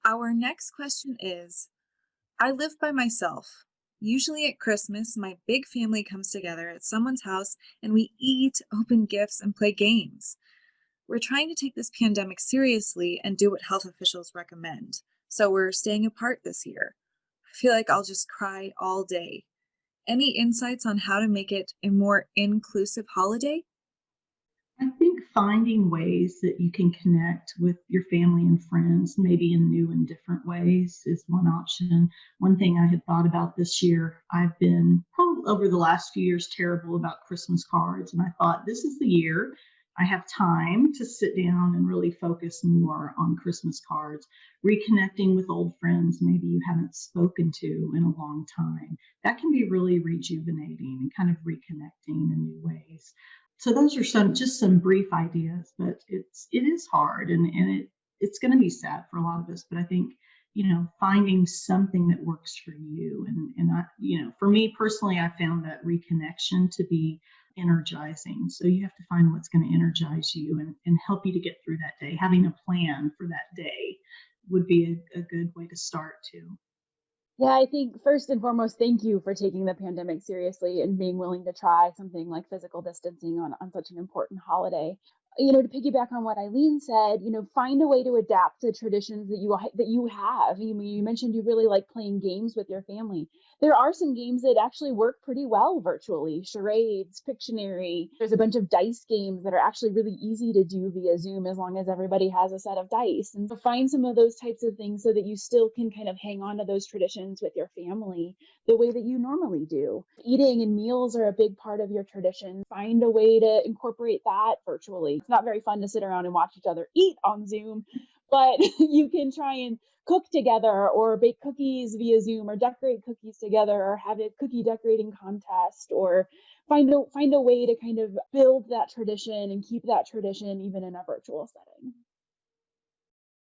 Our next question is I live by myself. Usually at Christmas, my big family comes together at someone's house and we eat, open gifts, and play games. We're trying to take this pandemic seriously and do what health officials recommend. So we're staying apart this year. I feel like I'll just cry all day. Any insights on how to make it a more inclusive holiday? I think finding ways that you can connect with your family and friends, maybe in new and different ways, is one option. One thing I had thought about this year, I've been probably over the last few years terrible about Christmas cards. And I thought this is the year I have time to sit down and really focus more on Christmas cards, reconnecting with old friends maybe you haven't spoken to in a long time. That can be really rejuvenating and kind of reconnecting in new ways. So those are some brief ideas, but it is hard, and it's going to be sad for a lot of us. But I think finding something that works for you, and I, for me personally, I found that reconnection to be energizing. So you have to find what's going to energize you and help you to get through that day. Having a plan for that day would be a good way to start too. Yeah, I think first and foremost, thank you for taking the pandemic seriously and being willing to try something like physical distancing on such an important holiday. To piggyback on what Eileen said, find a way to adapt the traditions that you have. You mentioned you really like playing games with your family. There are some games that actually work pretty well virtually. Charades, Pictionary. There's a bunch of dice games that are actually really easy to do via Zoom as long as everybody has a set of dice. And so find some of those types of things so that you still can kind of hang on to those traditions with your family the way that you normally do. Eating and meals are a big part of your tradition. Find a way to incorporate that virtually. It's not very fun to sit around and watch each other eat on Zoom, but you can try and cook together or bake cookies via Zoom or decorate cookies together or have a cookie decorating contest or find a way to kind of build that tradition and keep that tradition even in a virtual setting.